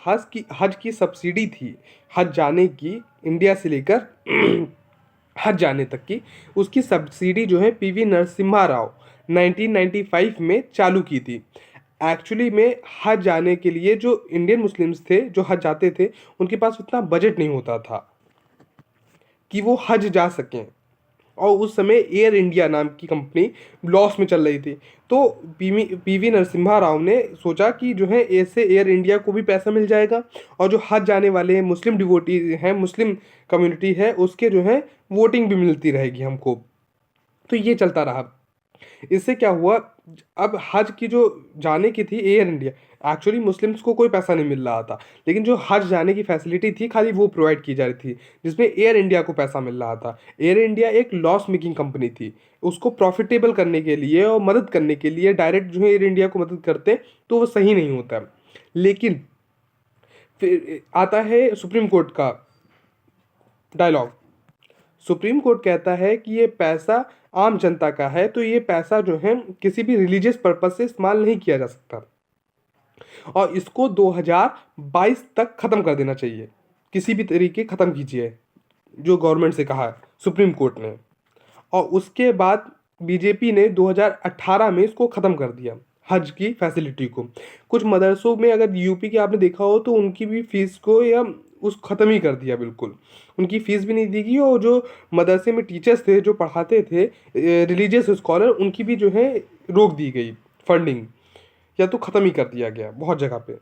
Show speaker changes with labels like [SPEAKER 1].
[SPEAKER 1] हज की सब्सिडी थी, हज जाने की, इंडिया से लेकर हज जाने तक की, उसकी सब्सिडी जो है पीवी नरसिम्हा राव 1995 में चालू की थी। एक्चुअली में हज जाने के लिए जो इंडियन मुस्लिम्स थे जो हज जाते थे, उनके पास उतना बजट नहीं होता था कि वो हज जा सकें। और उस समय एयर इंडिया नाम की कंपनी लॉस में चल रही थी। तो पीवी नरसिम्हा राव ने सोचा कि जो है ऐसे एयर इंडिया को भी पैसा मिल जाएगा, और जो हज जाने वाले मुस्लिम डिवोटी हैं, मुस्लिम कम्युनिटी है, उसके जो है वोटिंग भी मिलती रहेगी हमको। तो ये चलता रहा। इससे क्या हुआ, अब हज की जो जाने की थी एयर इंडिया, एक्चुअली मुस्लिम्स को कोई पैसा नहीं मिल रहा था, लेकिन जो हज जाने की फैसिलिटी थी खाली वो प्रोवाइड की जा रही थी, जिसमें एयर इंडिया को पैसा मिल रहा था। एयर इंडिया एक लॉस मेकिंग कंपनी थी, उसको प्रॉफिटेबल करने के लिए और मदद करने के लिए डायरेक्ट जो है एयर इंडिया को मदद करते तो वो सही नहीं होता। लेकिन फिर आता है सुप्रीम कोर्ट का डायलॉग। सुप्रीम कोर्ट कहता है कि ये पैसा आम जनता का है, तो ये पैसा जो है किसी भी रिलीजियस पर्पज से इस्तेमाल नहीं किया जा सकता, और इसको 2022 तक ख़त्म कर देना चाहिए, किसी भी तरीके ख़त्म कीजिए, जो गवर्नमेंट से कहा है सुप्रीम कोर्ट ने। और उसके बाद बीजेपी ने 2018 में इसको ख़त्म कर दिया, हज की फैसिलिटी को। कुछ मदरसों में अगर यूपी के आपने देखा हो तो उनकी भी फीस को या उस ख़त्म ही कर दिया, बिल्कुल उनकी फ़ीस भी नहीं दी गई। और जो मदरसे में टीचर्स थे जो पढ़ाते थे, रिलीजियस स्कॉलर, उनकी भी जो है रोक दी गई फंडिंग, या तो ख़त्म ही कर दिया गया बहुत जगह पे।